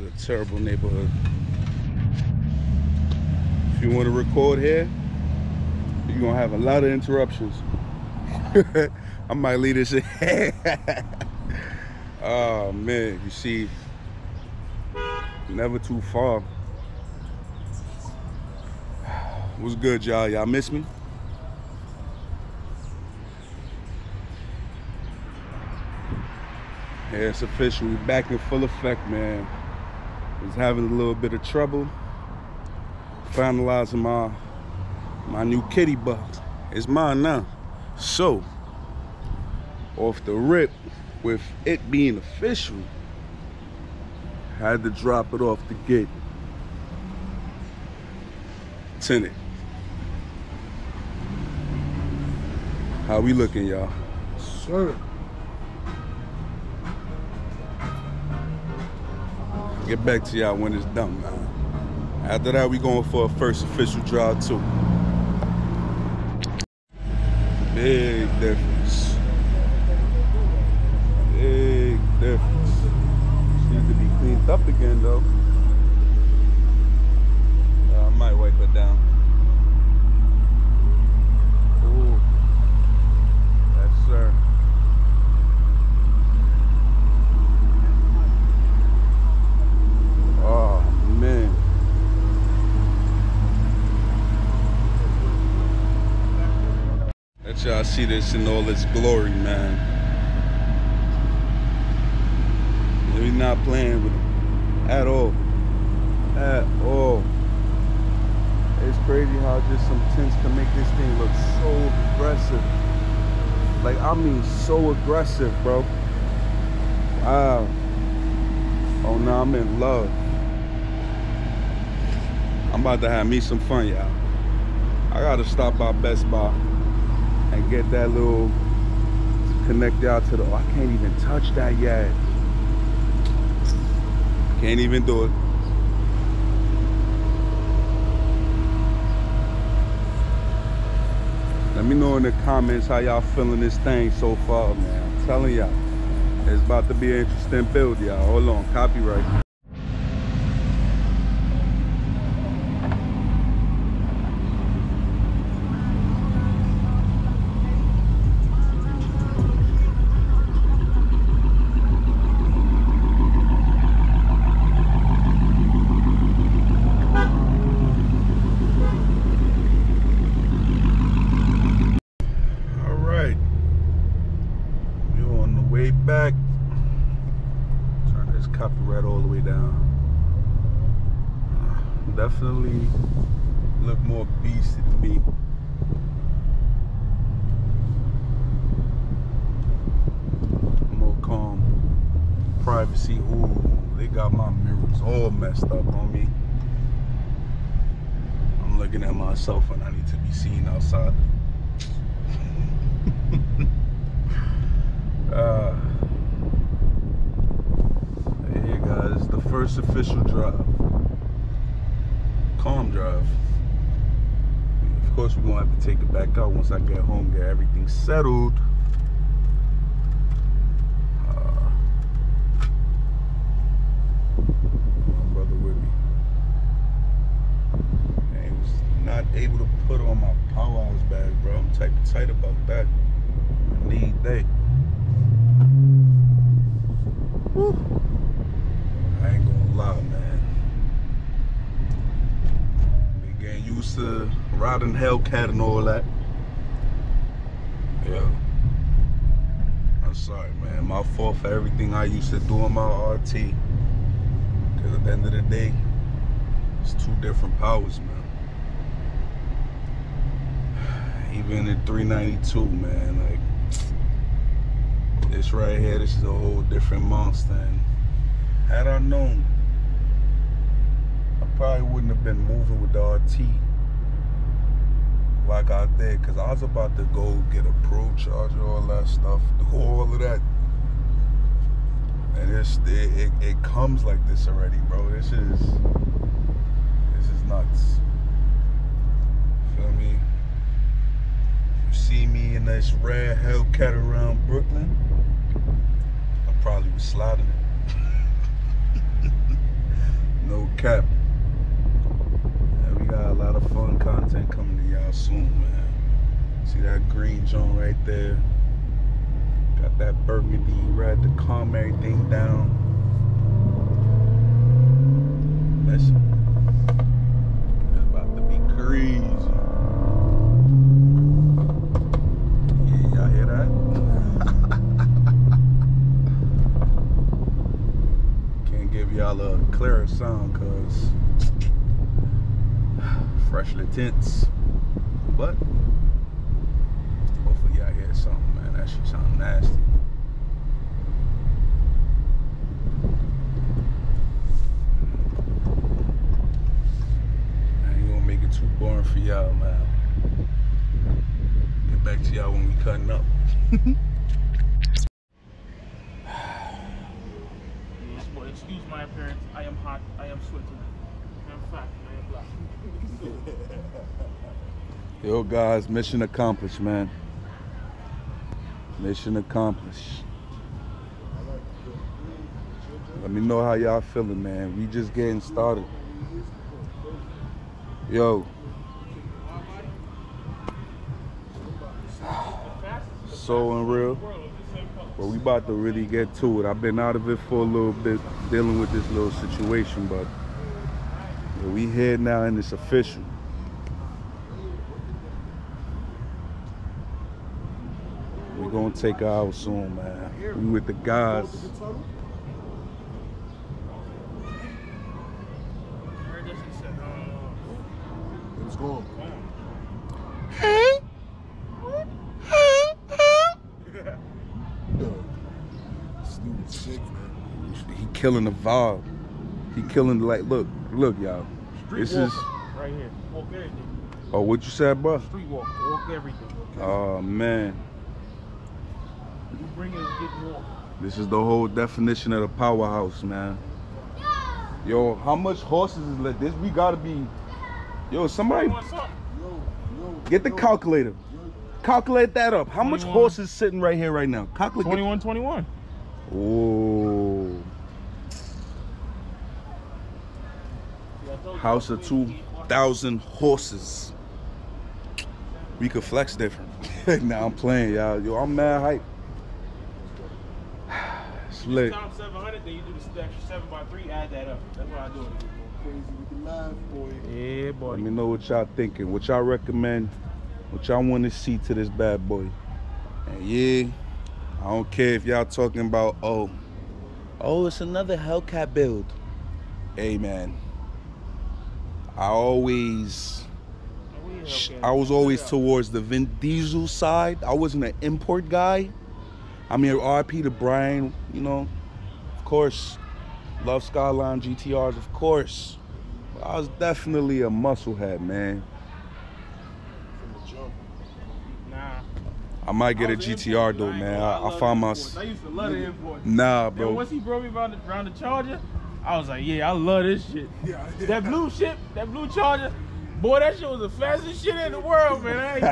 is a terrible neighborhood. If you want to record here, you're gonna have a lot of interruptions. I might leave this in. Oh man, you see, never too far. What's good, y'all? Y'all miss me? Yeah, it's official. We back in full effect, man. Was having a little bit of trouble finalizing my new kitty box. It's mine now. So, off the rip, with it being official, had to drop it off the gate. Tinted. How we looking, y'all? Sir. Get back to y'all when it's done, man. After that, we going for a first official drive too. Big difference. Big difference. Needs to be cleaned up again, though. I might wipe it down. Ooh. Yes, sir. Oh, man. Let y'all see this in all its glory, man. We're not playing with it at all. At all. It's crazy how just some tints can make this thing look so aggressive. Like, I mean, so aggressive, bro. Wow. Oh, no, I'm in love. I'm about to have me some fun, y'all. I gotta stop by Best Buy and get that little connect out to the, oh, I can't even touch that yet. Can't even do it. Let me know in the comments how y'all feeling this thing so far, man. I'm telling y'all, it's about to be an interesting build, y'all. Hold on, copyright. Back. Turn this copyright all the way down. Definitely look more beastie to me. More calm. Privacy. Ooh, they got my mirrors all messed up on me. I'm looking at myself and I need to be seen outside. Hey guys, the first official drive. Calm drive. Of course, we're gonna have to take it back out once I get home, get everything settled. My brother with me. And he was not able to put on my power house bag, bro. I'm type of tight about that. I need that. Woo. I ain't gonna lie, man. Been getting used to riding Hellcat and all that. Yeah. I'm sorry, man. My fault for everything I used to do on my RT. Because at the end of the day, it's two different powers, man. Even in 392, man, like, this right here, this is a whole different monster. And had I known, I probably wouldn't have been moving with the RT like I did, because I was about to go get a pro charger, all that stuff, do all of that. And it comes like this already, bro. This is nuts. Feel me? You see me in this red Hellcat around Brooklyn, I probably was sliding it. No cap. Yeah, we got a lot of fun content coming to y'all soon, man. See that green joint right there? Got that burgundy red to calm everything down. Listen, it's about to be crazy. Yeah, y'all hear that? Can't give y'all a clearer sound cause freshly tints. But hopefully y'all hear something, man. That shit sound nasty. Too boring for y'all, man. Get back to y'all when we cutting up. Excuse my appearance. I am hot. I am sweating. I am fat. I am black. Yo, guys, mission accomplished, man. Mission accomplished. Let me know how y'all feeling, man. We just getting started. Yo, so unreal, but we about to really get to it. I've been out of it for a little bit, dealing with this little situation, but yeah, we here now and it's official. We're gonna take her out soon, man. We with the guys. Going. He killing the vibe. He killing the, like, look, y'all. This is right here. Walk everything. Oh, what you said, bro? Street walk everything. Oh man. You bring it, get walk. This is the whole definition of the powerhouse, man. Yo, how much horses is left? This we gotta be. Yo, somebody get the calculator. Calculate that up. How 21. much horses sitting right here right now? Calculate. 21. Oh. House of 2,000 horses. We could flex different. Nah, I'm playing, y'all. Yo, I'm mad hype. It's lit. Times 700, then you do the extra 7x3, add that up. That's what I do. Crazy with the math, boy. Yeah, boy. Let me know what y'all thinking, what y'all recommend, what y'all want to see to this bad boy. And yeah, I don't care if y'all talking about, oh, it's another Hellcat build. Hey, man. I was always towards the Vin Diesel side. I wasn't an import guy. I mean, RP to Brian, you know, of course. Love Skyline GTRs, of course. But I was definitely a musclehead, man. From the jump. Nah. I might get a GTR though, man. I found myself. I used to love the imports. Nah, bro. Then once he brought me around the Charger, I was like, yeah, I love this shit. Yeah. That blue Charger, boy, that shit was the fastest shit in the world, man. I ain't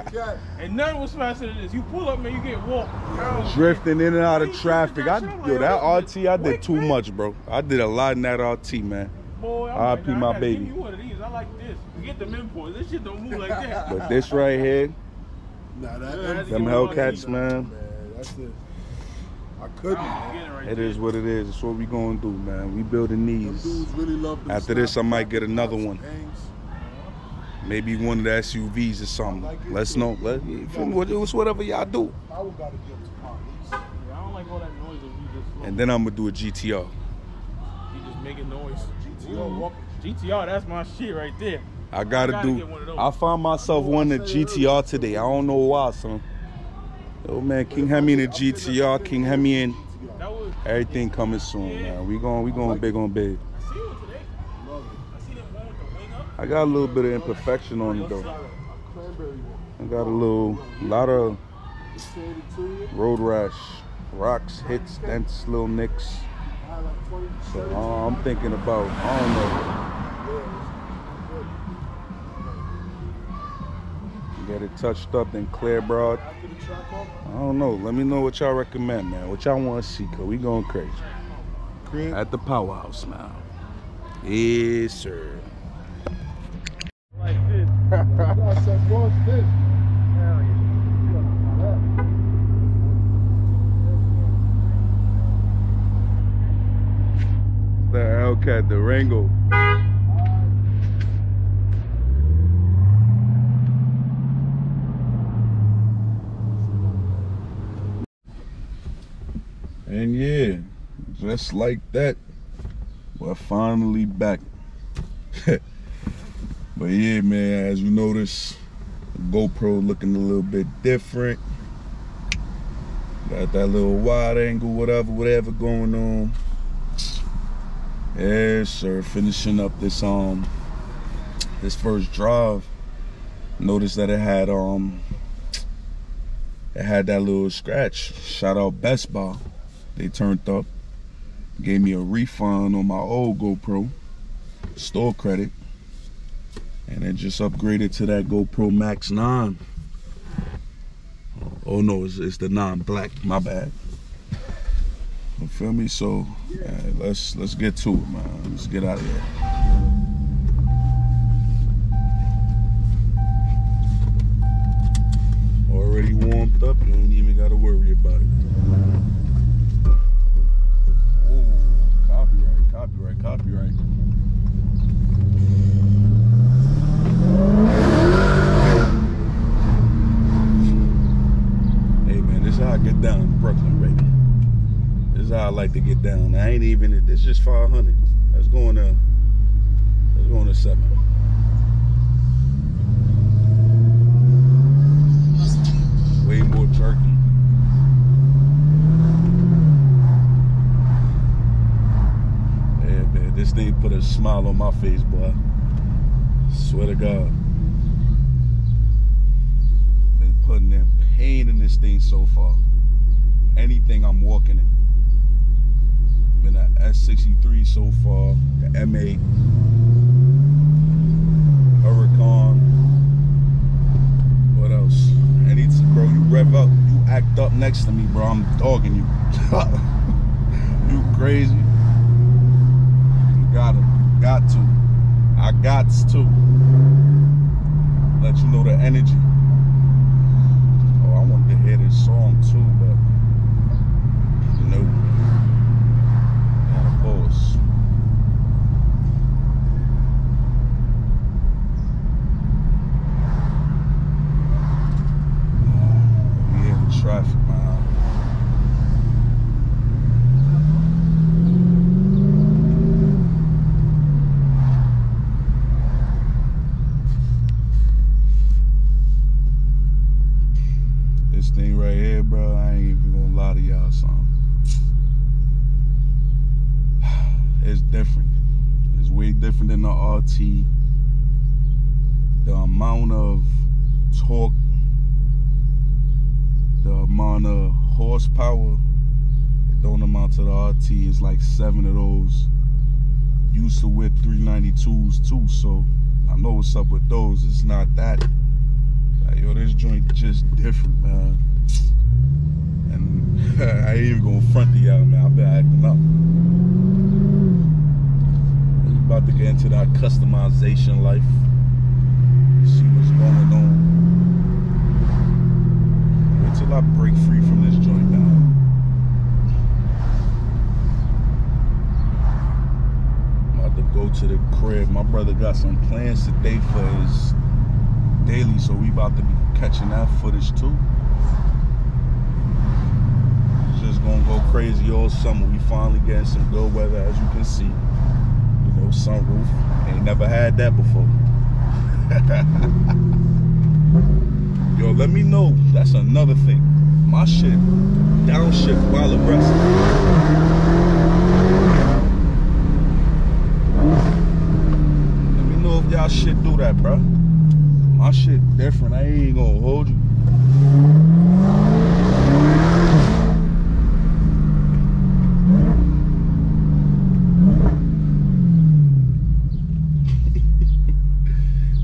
kidding. And none was faster than this. You pull up, man, you get walked. Drifting in and out of traffic. Yo, that RT, I did too much, bro. I did a lot in that RT, man. Boy, RP my baby. Give me one of these. I like this. You get them imports. This shit don't move like that. But this right here, Nah, them Hellcats, man. That's it. I couldn't, man. It is what it is. It's what we gonna do, man. We building these. Really love After this, I might get another one. Maybe one of the SUVs or something. Let's know. It's whatever y'all do. I gotta give to I don't like all that noise of you just. And then I'm gonna do a GTR. You just making noise. GTR, that's my shit right there. I gotta do. I found myself wanting a GTR today. I don't know why, son. Yo, man, King Hemi and the GTR, King Hemi and everything coming soon, man. We going big on big. I got a little bit of imperfection on it though. I got a lot of road rash, rocks, hits, dents, little nicks. So I'm thinking about, I don't know. Get it touched up and clear broad. I don't know. Let me know what y'all recommend, man. What y'all want to see, cause we going crazy. crib? At the powerhouse now. Yes, sir. Like this. Got some more fish. Hell yeah. The Hellcat Durango. And yeah, just like that, we're finally back. But yeah, man, as you notice, the GoPro looking a little bit different. Got that little wide angle, whatever going on. Yes, sir. Finishing up this this first drive. Notice that it had that little scratch. Shout out Best Buy. They turned up, gave me a refund on my old GoPro, store credit, and it just upgraded to that GoPro Max 9. Oh no, it's the 9 Black, my bad. You feel me? So let's get to it, man. Let's get out of here. Already warmed up, you ain't even gotta worry about it. Copyright. Hey man, this is how I get down in Brooklyn, baby. This is how I like to get down. I ain't even, it's just 500. Let's go on to 7. Way more jerky. This thing put a smile on my face, boy. Swear to God. Been putting in pain in this thing so far. Anything I'm walking in. Been an S63 so far, the M8, Huracan. What else? Bro, you rev up, you act up next to me, bro. I'm dogging you. You crazy? Got to. I got to let you know the energy. Oh, I wanted to hear this song too, but no. And of course. We in the traffic, man. Thing right here, bro, I ain't even gonna lie to y'all, son. It's different. It's way different than the RT. The amount of torque, the amount of horsepower, it don't amount to the RT. It's like 7 of those. Used to whip 392s too, so I know what's up with those. It's not that. Yo, this joint just different, man. And I ain't even gonna front to y'all, man. I've been acting up. We about to get into that customization life. See what's going on. Wait till I break free from this joint now. I'm about to go to the crib. My brother got some plans today for his daily, so we about to be catching that footage too. It's just gonna go crazy all summer. We finally getting some good weather, as you can see. You know, sunroof. Ain't never had that before. Yo, let me know. That's another thing. My shit downshift while aggressive. Let me know if y'all shit do that, bro. My shit different. I ain't gonna hold you.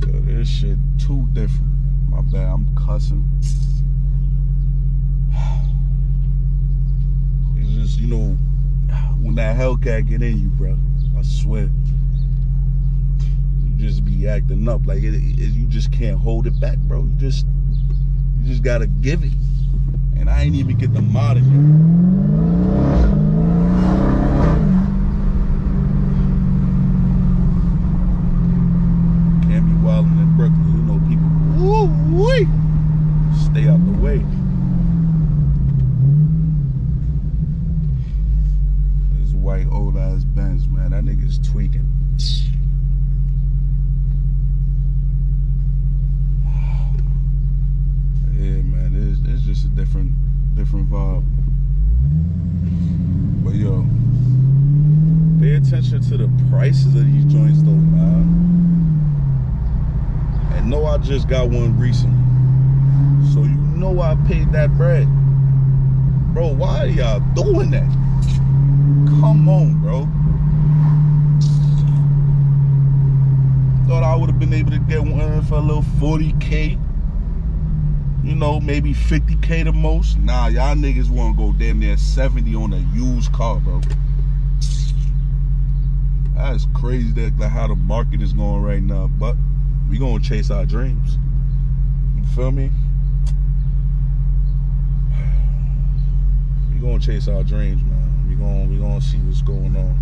Yo, this shit too different. My bad, I'm cussing. It's just, you know, when that Hellcat get in you, bro. I swear. You just be acting up like you just can't hold it back, bro. You just gotta give it. And I ain't even get the mod in you. Can't be wildin' in Brooklyn. You know people. Woo-wee! Stay out the way. This white old ass Benz, man. That nigga's tweaking. Yeah, man, it's just a different vibe. But yo, pay attention to the prices of these joints though, man. And know I just got one recently, so you know I paid that bread. Bro, why are y'all doing that? Come on, bro. Thought I would have been able to get one for a little 40K. You know, maybe 50K the most. Nah, y'all niggas want to go damn near 70 on a used car, bro. That's crazy that like, how the market is going right now. But we gonna chase our dreams. You feel me? We gonna chase our dreams, man. We gonna see what's going on.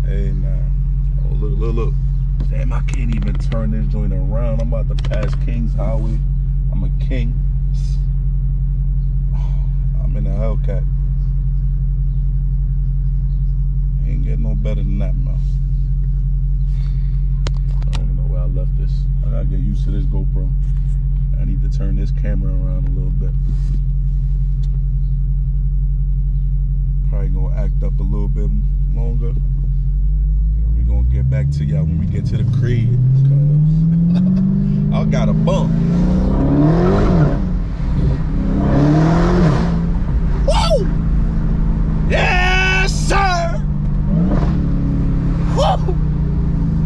Hey, man. Oh, look. Damn, I can't even turn this joint around. I'm about to pass King's Highway. I'm a king. I'm in a Hellcat. Ain't getting no better than that, man. I don't even know where I left this. I gotta get used to this GoPro. I need to turn this camera around a little bit. Probably gonna act up a little bit longer. We're gonna get back to y'all when we get to the crib, cause I got a bump. Woo! Yes, sir! Woo!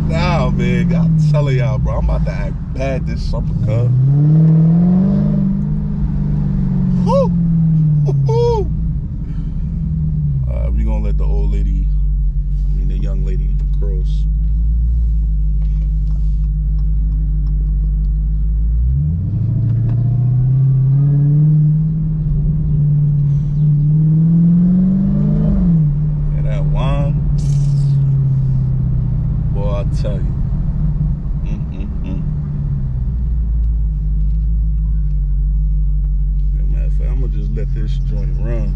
Nah, man, I'm telling y'all, bro, I'm about to act bad this summer, cuz. Woo! Woo! We gonna let the old lady, the young lady cross. And that wine, boy, I tell you. Matter of fact, I'm gonna just let this joint run,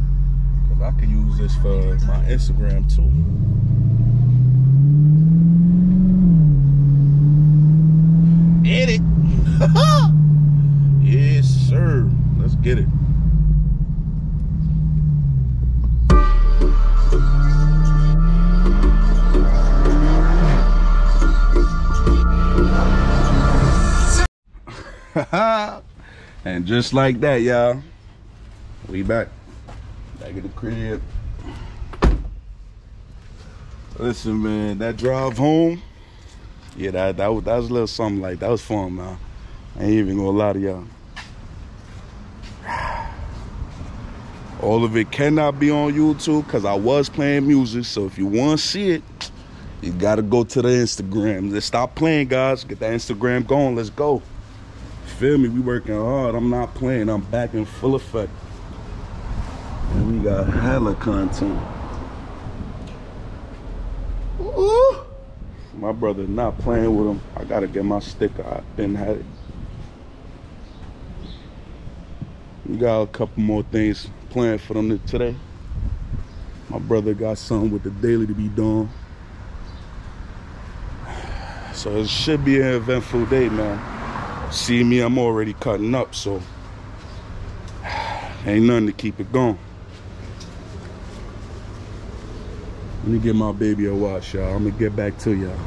cause I can use this for my Instagram too. Edit. Yes, sir. Let's get it. And just like that, y'all, we back at the crib. Listen, man, that drive home, yeah, that was a little something like that. Was fun, man. I ain't even gonna lie to y'all. All of it cannot be on YouTube because I was playing music. So if you want to see it, you gotta go to the Instagram. Let's stop playing, guys. Get that Instagram going. Let's go. Feel me? We working hard. I'm not playing. I'm back in full effect. And we got hella content. Ooh. My brother not playing with him. I gotta get my sticker. I've been had it. We got a couple more things planned for them today. My brother got something with the daily to be done. So it should be an eventful day, man. See me, I'm already cutting up, so ain't nothing to keep it going. Let me give my baby a watch, y'all. I'm gonna get back to y'all.